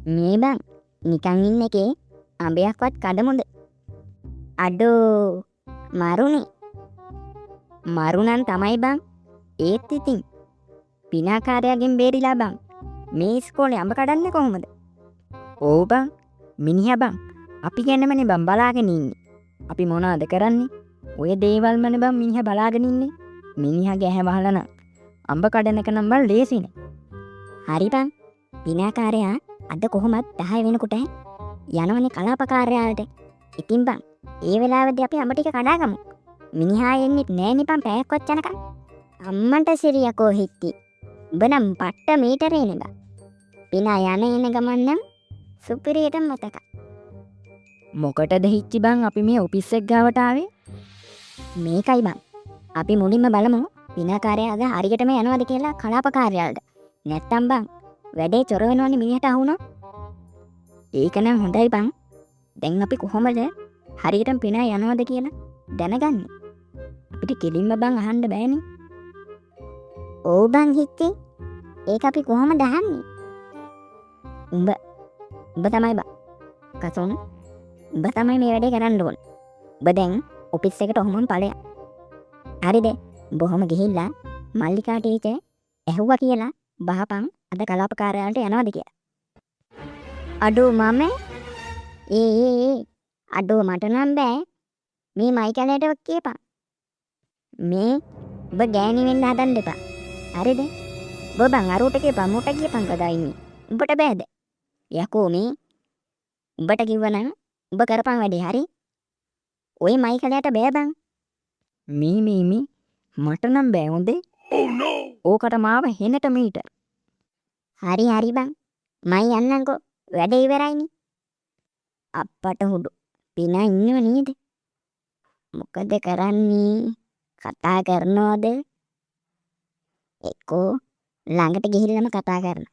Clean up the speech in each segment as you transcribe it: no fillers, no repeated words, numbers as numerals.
මේ බං නිකන් ඉන්න එකේ අඹයක්වත් කඩමුද? අඩෝ මරුනේ. මරුණන් තමයි බං. ඒත් ඉතින් පිනාකාරයාගෙන් බේරිලා බං. මේ ඉස්කෝලේ අඹ කඩන්නේ කොහොමද? ඕ බං මිනිහා බං. අපි ගැනමනේ බං බලාගෙන ඉන්නේ. අපි මොනවද කරන්නේ? ඔය දේවල්මනේ බං මිනිහා බලාගෙන ඉන්නේ. මිනිහාගේ ඇහැ වහලා නම් අඹ කඩන එක නම් බං ලේසි නෑ. හරි බං. පිනාකාරයා අද කොහොමත් 10 වෙනකොට යනවනේ කලාපකාරයාට. ඉතින් බං ඒ වෙලාවේදී අපි අඹ ටික කඩාගමු. මිනිහා එන්නේ නෑනේ බං පැයක්වත් යනකම්. අම්මන්ට සිරියකෝ හිටි. උඹ නම් පට්ට මීටරේනේ බං. පිනා යන එන ගමන් නම් සුපිරියට මතකයි. මොකටද හිච්චි බං අපි මේ ඔෆිස් එක ගාවට ආවේ? මේකයි බං. අපි මුලින්ම බලමු පිනාකාරයා අද හරියටම යනවද කියලා කලාපකාරයාට. නැත්තම් බං වැඩේ චොර වෙනවනේ මිනිහට අහුනොත්. ඒක නම් හොඳයි බං. දැන් අපි කොහොමද හරියටම පිනා යනවද කියලා දැනගන්නේ? අපිට කෙලින්ම බං අහන්න බෑනේ. ඕ බං හිටි. ඒක අපි කොහොමද අහන්නේ? උඹ තමයි බං. කසොන් උඹ තමයි මේ වැඩේ කරන්න ඕන. උඹ දැන් ඔෆිස් එකට ඔහොමම ඵලයක්. හරිද? බොහොම ගිහිල්ලා මල්ලිකා ටීචර් ඇහුවා කියලා බහපන් අද කලාපකාරයාට යනවද කියලා. අඩෝ මම ඒ අඩෝ මට නම් බෑ. මේ මයිකලයට කියපන්. මේ ඔබ ගෑණි වෙන්න හදන්න එපා. හරිද? ඔබ බං අරූට කියපන් මුට කියපන් කදා ඉන්නේ. උඹට බෑද? යකෝ මේ උඹට කිව්වනම් උඹ කරපන් වැඩේ හරි? ඔය මයිකලයට බෑ බං. මී මට නම් බෑ හොඳේ. ඕකට මාව හෙනට මීටර්. හරි බං. මයි යන්නම්කෝ. වැඩේ ඉවරයිනේ. අප්පට හුඩු. පිනා ඉන්නව නේද? මොකද කරන්නේ? කතා කරනවද? එක්කෝ ළඟට ගිහිල්ලාම කතා කරනවා.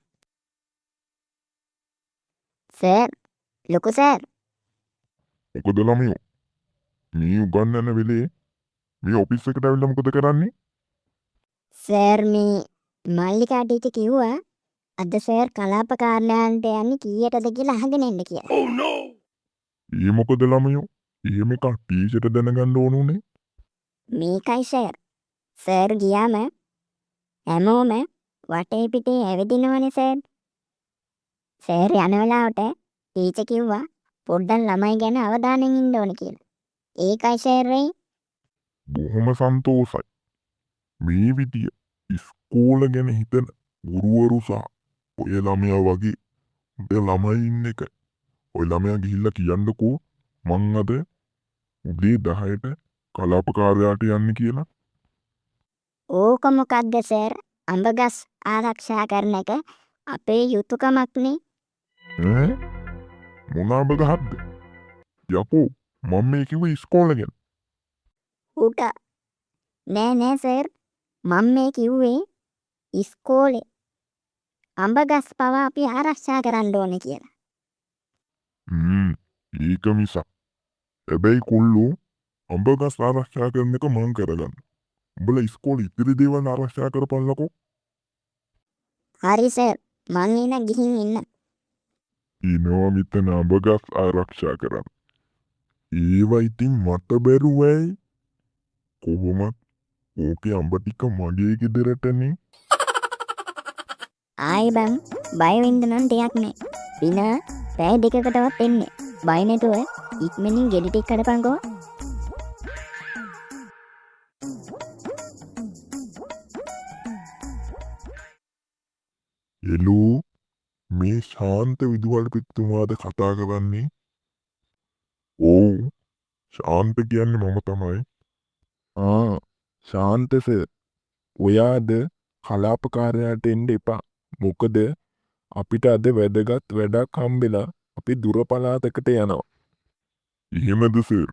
සර්, ලොකු සර්. මොකද ළමයෝ මේ උගන්නන වෙලේ මේ ඔෆිස් එකට ඇවිල්ලා මොකද කරන්නේ? සර් මේ මල්ලිකා ටීචර් කිව්වා අද සර් කලාපකාරයාන්ට යන්නේ කීයටද කියලා අහගෙන එන්න කියලා. ඒ මොකද ළමයෝ? එහෙම එකක් ටීචර්ට දැනගන්න ඕන උනේ. මේකයි සර්. සර් ගියාම හැමෝම වටේ පිටේ ඇවිදිනවනේ සර්. සර් යන වෙලාවට ටීචර් කිව්වා පොඩ්ඩක් ළමයි ගැන අවධානයෙන් ඉන්න ඕන කියලා. ඒකයි සර් වෙයි. බොහොම සන්තෝසයි. මේ විදිය ඉස්කෝල ගැන හිතන ගුරුවරු සහ ඔය ළමයා වගේ උදේ ළමයි ඉන්න එක. ඔය ළමයා ගිහිල්ලා කියන්නකෝ මං අද උදේ 10ට කලාපකාරයාට යන්නේ කියලා. ඕක මොකක්ද සර්? අඹගස් ආරක්ෂා කරන එක අපේ යුතුයකමක්නේ. ඈ මොන අඹ ගහක්ද? යකෝ මම මේ කිව්වේ ඉස්කෝල ගැන. ඌට නෑ සර්. මම මේ කිව්වේ ඉස්කෝලේ අඹගස් පවා අපි ආරක්ෂා කරන්න ඕනේ කියලා. ඒක මිසක්. හැබැයි කොල්ලෝ අඹ ගස් ආරක්ෂා කරන එක මං කරගන්න. උඹලා ඉස්කෝලේ ඉතිරි දේවල් ආරක්ෂා කරපල්ලකෝ. හරි සර්. මං එන ගිහින් ඉන්න. ඉනවා මෙතන අඹ ගස් ආරක්ෂා කරන්න. ඒවා ඉතින් මට බැරුවයි. කොහොමත් ඕකේ අඹ ටික මගේ ගෙදරටනේ. ආයි බං බය වෙන්න නම් දෙයක් නෑ. පිනා පැය දෙකකටවත් එන්නේ. බය නැතුව ඉක්මනින් ගෙඩි ටික කඩපන්කෝ. එලෝ මේ ශාන්ත විදුහල් පිටුමාද කතා කරන්නේ? ඔව් ශාන්ත කියන්නේ මම තමයි. ශාන්ත සර් ඔයාද කලාපකාරයාට එන්න එපා. මොකද අපිට අද වැදගත් වැඩක් හම්බෙලා අපි දුර පළාතකට යනවා. එහෙමද සර්?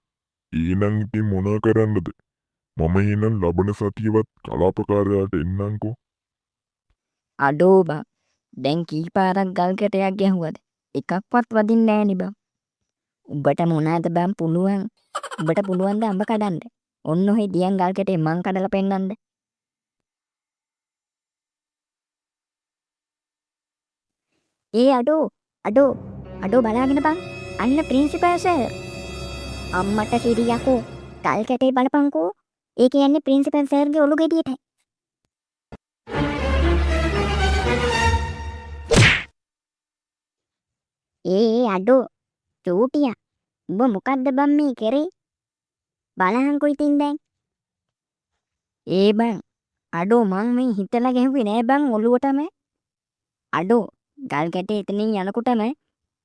එහෙනම් ඉතින් මොනා කරන්නද? මම එහෙනම් ලබන සතියවත් කලාපකාරයාට එන්නම්කෝ. අඩෝ බං. දැන් කී පාරක් ගල් කැටයක් ගැහුවද? එකක්වත් වදින්නේ නෑනේ බං. උඹට මොනවාද බං පුළුවන්? උඹට පුළුවන් ද අඹ කඩන්න? ඔන්න ඔහේ දියන් ගල් කැටේ මං කඩලා පෙන්නන්නද? ඒ අඩෝ අඩෝ බලාගෙන බං. අන්න ප්‍රින්සිපල් සර්. අම්මට සිරි යකෝ. කල් කැටේ බලපංකෝ. ඒ කියන්නේ ප්‍රින්සිපල් සර්ගේ ඔලු ගෙඩියට. අඩෝ චූටියා. උඹ මොකද්ද බං මේ කරේ? බලහන්කෝ ඉතින් දැන්. බං අඩෝ මං මේ හිතලා ගැහුවේ නෑ බං ඔලුවටම. අඩෝ ගල් කැටේ එතනින් යනකොටම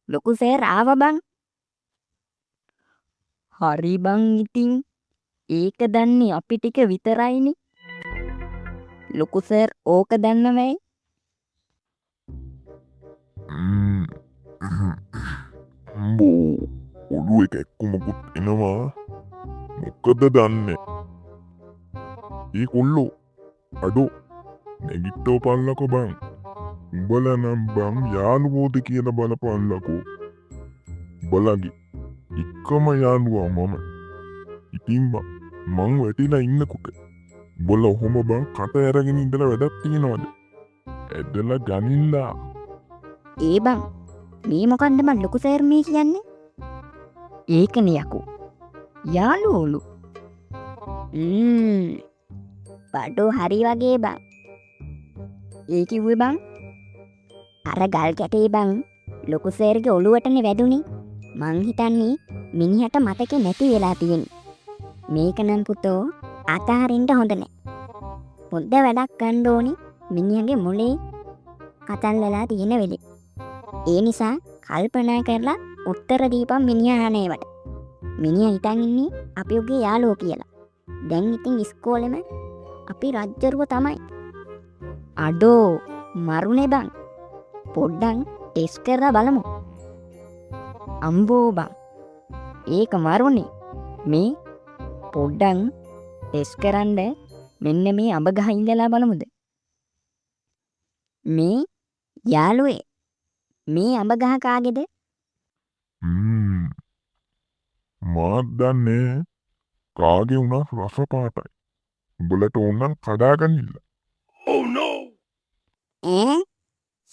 ලොකු සර් ආවා බං. හරි බං ඉතින් ඒක දන්නේ අපි ටික විතරයිනේ. ලොකු සර් ඕක දන්නවයි. ඔළුව එක එක්කුමකුත් එනවා. මොකද දන්නේ? ඒ කොල්ලෝ අඩෝ නැගිට්ටෝ පල්ලකෝ බං. උඹලා නම් බං යාළුවෝද කියලා බලපල්ලකෝ. උඹලගේ එකම යාළුවා මම. ඉතින් මං වැටිලා ඉන්නකොට උඹලා ඔහොම බං කට ඇරගෙන ඉඳලා වැඩක් තියනවද? ඇදලා ගනින්ලා. බං මේ මොකන්ද මං ලොකු සර් මේ කියන්නේ? ඒකනේ යකෝ. යාළුවෝලු. බඩෝ හරි වගේ බං. ඒ කිව්වේ බං අර ගල් කැටේ බං ලොකු සර්ගේ ඔළුවටනේ වැදුනේ. මං හිතන්නේ මිනිහට මතකේ නැති වෙලා තියෙන්නේ. මේක නම් පුතෝ අතහරින්න හොඳ නෑ. පොඩ්ඩ වැඩක් ගන්න ඕනි මිනිහගේ මොලේ කතල් වෙලා තියෙන වෙලේ. ඒ නිසා කල්පනා කරලා උත්තර දීපන් මිනිහා අහනේවට. මිනිහා හිතන් ඉන්නේ අපි උගේ යාළුවෝ කියලා. දැන් ඉතින් ඉස්කෝලෙම අපි රජ්ජරුව තමයි. අඩෝ මරුනේ බං. පොඩ්ඩක් ටෙස්ට් කරලා බලමු. අම්බෝ බං ඒක මරුනේ. මේ පොඩ්ඩක් ටෙස්ට් කරන්න මෙන්න මේ අඹ ගහ ඉඳලා බලමුද? මේ යාළුවේ මේ අඹ ගහ කාගේද? මාත් දන්නේ කාගේ වුණත් රස පාටයි. උඹලට ඕනනම් කඩාගනින්න.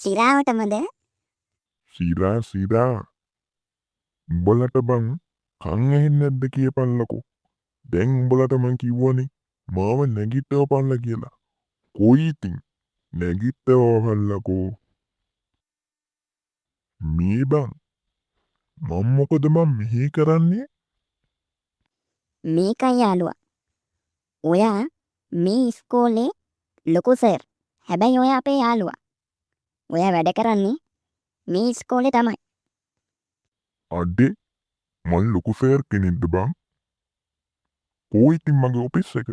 සිරාවටමද? සිරා උඹලට බං කන් ඇහෙන්නේ නැද්ද කියපල්ලකෝ. දැන් උඹලට මං කිව්වනේ මාව නැගිටවපල්ල කියලා. කොයි ඉතින් නැගිටවපල්ලකෝ. මේ බං මම මොකද මං මෙහෙ කරන්නේ? මේකයි යාළුවා. ඔයා මේ ඉස්කෝලේ ලොකු සර්. හැබැයි ඔයා අපේ යාළුවා. ඔයා වැඩ කරන්නේ මේ ඉස්කෝලේ තමයි. අඩේ මං ලොකු සර් කෙනෙක්ද බං? කොයි ඉතින් මගේ ඔෆිස් එක?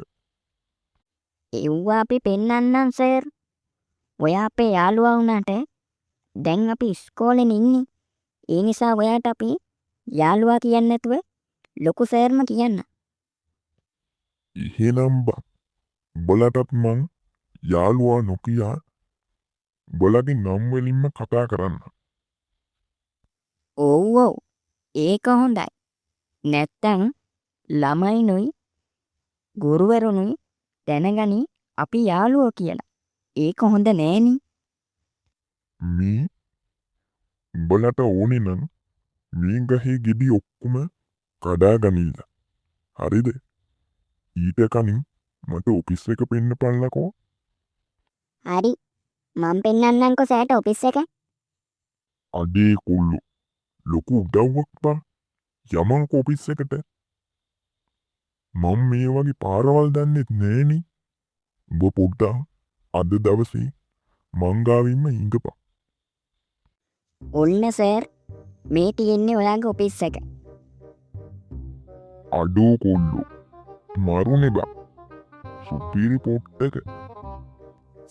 එව්වා අපි පෙන්නන්නම් සර්. ඔයා අපේ යාළුවා වුණාට දැන් අපි ඉස්කෝලෙන් ඉන්නේ. ඒ නිසා ඔයාට අපි යාළුවා කියන්නේ නැතුව ලොකු සර්ම කියන්න. එහෙනම් බං උඹලටත් මං යාළුවා නොකියා උඹලගේ නම් වලින්ම කතා කරන්න. ඔව් ඒක හොඳයි. නැත්තම් ළමයිනුයි ගුරුවරුනුයි දැනගනි අපි යාළුවෝ කියලා. ඒක හොඳ නෑනේ. මේ උඹලට ඕනේ නම් මේ ගහේ ගෙඩි ඔක්කොම කඩාගනින්න. හරිද? ඊට කලින් මට ඔෆිස් එක පෙන්නපල්ලකෝ. හරි. මම පෙන්නන්නම්කෝ සෑට ඔෆිස් එක. අඩේ කුල්ලු ලොකු උදව්වක් බං. යමන්කෝ ඔෆිස් එකට. මම මේ වගේ පාරවල් දන්නෙත් නෑනේ. උඹ පොඩ්ඩක් අද දවසේ මං ගාවින්ම ඉඳපන්. ඔන්න සර් මේ තියෙන්නේ ඔයාගේ ඔෆිස් එක. අඩෝ කොල්ලෝ මරුනේ බං. සුපිරි පොට්ටක.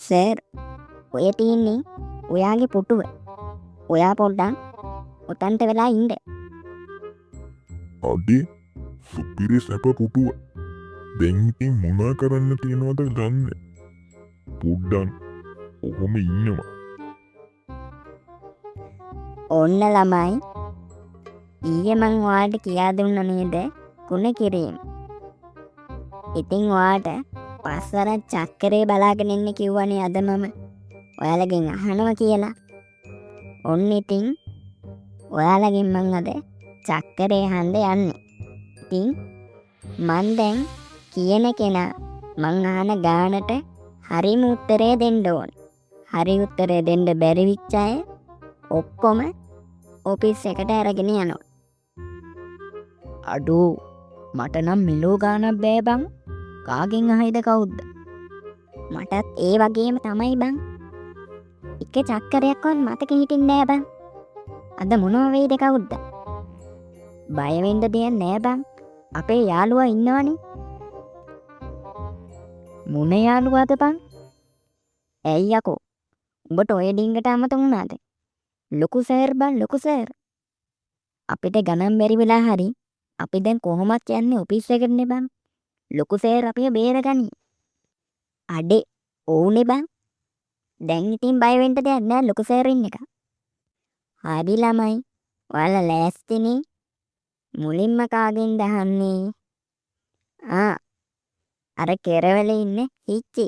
සර් ඔය තියෙන්නේ ඔයාගේ පුටුව. ඔයා පොඩ්ඩක් ඔතන්ට වෙලා ඉන්න. අඩේ සුපිරි සැප පුටුව. දැන් ඉතින් මොනා කරන්න තියෙනවද දන්න. පොඩ්ඩක් ඔහොම ඉන්නවා. ඔන්න ළමයි ඊයේ මං ඔයාලට කියා දුන්න නේද කුණ කිරීම. ඉතින් ඔයාට පස්වර චක්කරේ බලාගෙන ඉන්න කිව්වනේ අද මම ඔයාලගෙන් අහනවා කියලා. ඔන්න ඉතින් ඔයාලගෙන් මං අද චක්කරේ හන්ද යන්නේ. ඉතින් මං දැන් කියන කෙනා මං අහන ගානට හරිම උත්තරේ දෙන්න ඕන. හරි උත්තරේ දෙන්න බැරි විච්ච අය ඔක්කොම ඔෆිස් එකට අරගෙන යනවා. අඩෝ මට නම් මෙලෝ ගානක් බෑ බං. කාගෙන් අහයිද කවුද? මටත් ඒ වගේම තමයි බං. එක චක්කරයක්වත් මතක හිටින්නේ නෑ බං. අද මොනව වෙයිද කවුද? බය වෙන්න දෙයක් නෑ බං. අපේ යාළුවා ඉන්නවනේ. මොන යාළුවාද බං? ඇයි යකෝ? උඹට ඔය ඩිංගට අමතක වුණාද? ලොකු සර් බං ලොකු සර්. අපිට ගණන් බැරි වෙලා හරි අපි දැන් කොහොමත් යන්නේ ඔෆිස් එකටනේ බං. ලොකු සර් අපිව බේරගනි. අඩේ ඕනේ බං. දැන් ඉතින් බය වෙන්න දෙයක් නෑ ලොකු සර් ඉන්න එක. හරි ළමයි. ඔයාලා ලෑස්තිනේ? මුලින්ම කාගෙන්ද අහන්නේ? අර කෙරවල ඉන්න හිච්චි.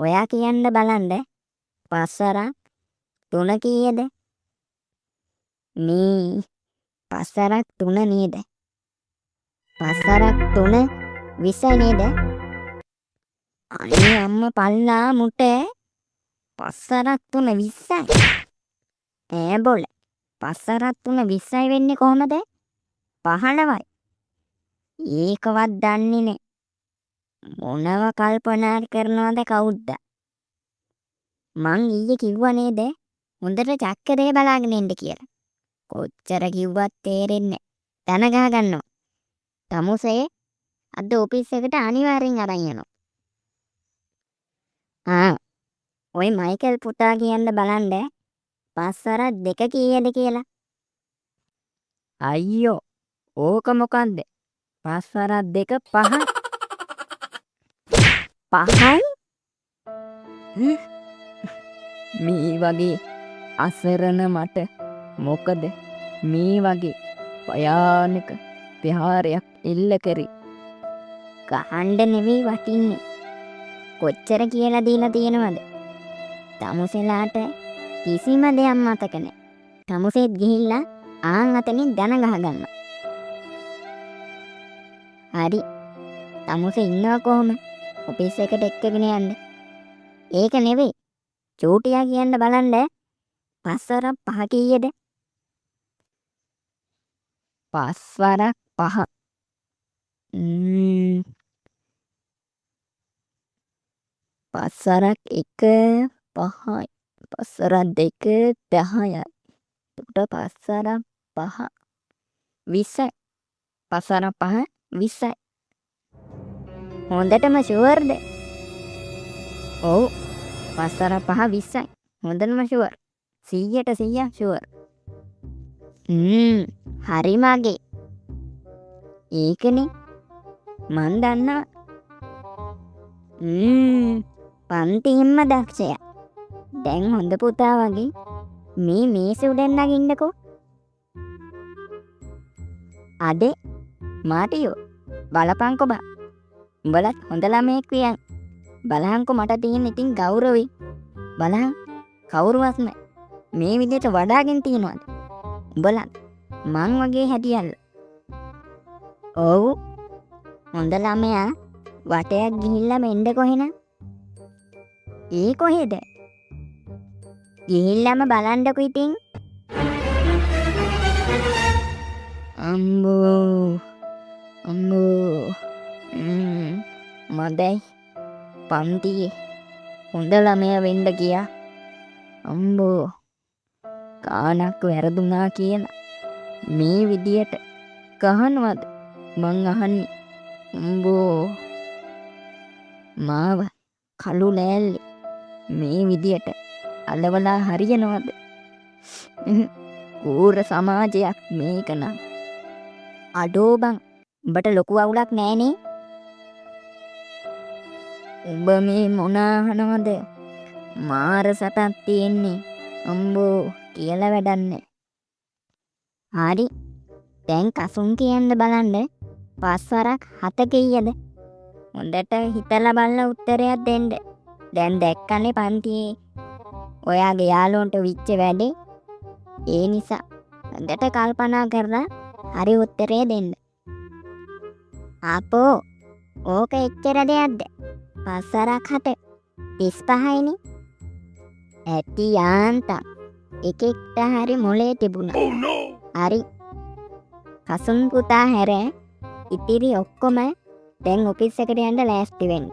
ඔයා කියන්න බලන්න. පස්වරක් 3 කීයද? මේ පස්වරක් 3 නේද? පස්වරක් 3 20 නේද? අනේ අම්මා පල්ලා මුට. පස්වරක් 3 20යි. ඈ බොල. පස්වරක් 3 20යි වෙන්නේ කොහමද? 15යි. ඒකවත් දන්නේ නෑ. මොනව කල්පනා කරනවද කවුද? මං ඊයේ කිව්වා නේද හොඳට චක්කරේ බලාගෙන ඉන්න කියලා. කොච්චර කිව්වත් තේරෙන්නේ නෑ. දන ගහ ගන්නවා. තමුසේ අද ඔෆිස් එකට අනිවාර්යෙන් අරන් යනවා. ඔය මයිකල් පුතා කියන්න බලන්න පස්වරක් 2 කීයද කියලා. අයියෝ ඕක මොකන්ද? පස්වරක් 2 5. 5යි? මේ වගේ අසරණ මට මොකද මේ වගේ භයානක විහාරයක් එල්ල කරේ? ගහන්න නෙවෙයි වටින්නේ. කොච්චර කියලා දීලා තියෙනවද? තමුසෙලාට කිසිම දෙයක් මතක නෑ. තමුසෙත් ගිහිල්ලා ආන් අතනින් දන ගහ ගන්න. හරි. තමුසේ ඉන්නවා කොහොම? ඔෆිස් එකට එක්කගෙන යන්න. ඒක නෙවෙයි. චූටියා කියන්න බලන්න පස්වරක් 5 කීයද? පස්වරක් 5. පස්වරක් 1 5යි. පස්වරක් 2 10යි. එතකොට පස්වරක් 5 20යි. පස්වරක් 5 20යි. හොඳටම ෂුවර්ද? ඔව්. පස්වරක් 5 20යි. හොඳටම ෂුවර්. 100% ෂුවර්. හරි මගේ. ඒකනේ මන් දන්නවා. පන්තියෙන්ම දක්ෂයා. දැන් හොඳ පුතා වගේ මේ මේසෙ උඩෙන් නගින්නකෝ. අදේ මාටියෝ බලපංකො බා. උඹලත් හොඳ ළමයෙක් වියන්. බලහන්කො මට තියෙන ඉතින් ගෞරවයි. බලහන් කවුරුවත් නෑ මේ විදිහට වඩාගෙන තියනවාද? උඹලත් මං වගේ හැටියල්ල. ඔව් හොඳ ළමයා වටයක් ගිහිල්ලා මෙන්න කොහෙන? ඒ කොහෙද? ගිහිල්ලාම බලන්නකො ඉතින්. අම්බෝ මදයි පන්තියේ හොඳ ළමයා වෙන්න ගියා. අම්බෝ කානක් වැරදුනා කියන මේ විදියට ගහනවද මං අහන්නේ? අම්බෝ මාව කළු ලෑල්ලේ මේ විදියට අලවලා හරියනවද? කූර සමාජයක් මේක නම්. අඩෝ බං උඹට ලොකු අවුලක් නෑනේ. උඹ මේ මොන අහනවද? මාර සතක් තියෙන්නේ. අම්බෝ කියලා වැඩක් නෑ. හරි. දැන් කසුන් කියන්න බලන්න පස්වරක් 7 කීයද? හොඳට හිතලා බලලා උත්තරයක් දෙන්න. දැන් දැක්කනේ පන්තියේ ඔයාගේ යාළුවන්ට විච්ච වැඩේ. ඒ නිසා හොඳට කල්පනා කරලා හරි උත්තරේ දෙන්න. අපෝ ඕක එච්චර දෙයක්ද? පස්සරක් 7 35යිනේ. ඇති යාන්තම් එකෙක්ට හරි මොලේ තිබුණා. හරි. කසුන් පුතා හැර ඉතිරි ඔක්කොම දැන් ඔෆිස් එකට යන්න ලෑස්ති වෙන්න.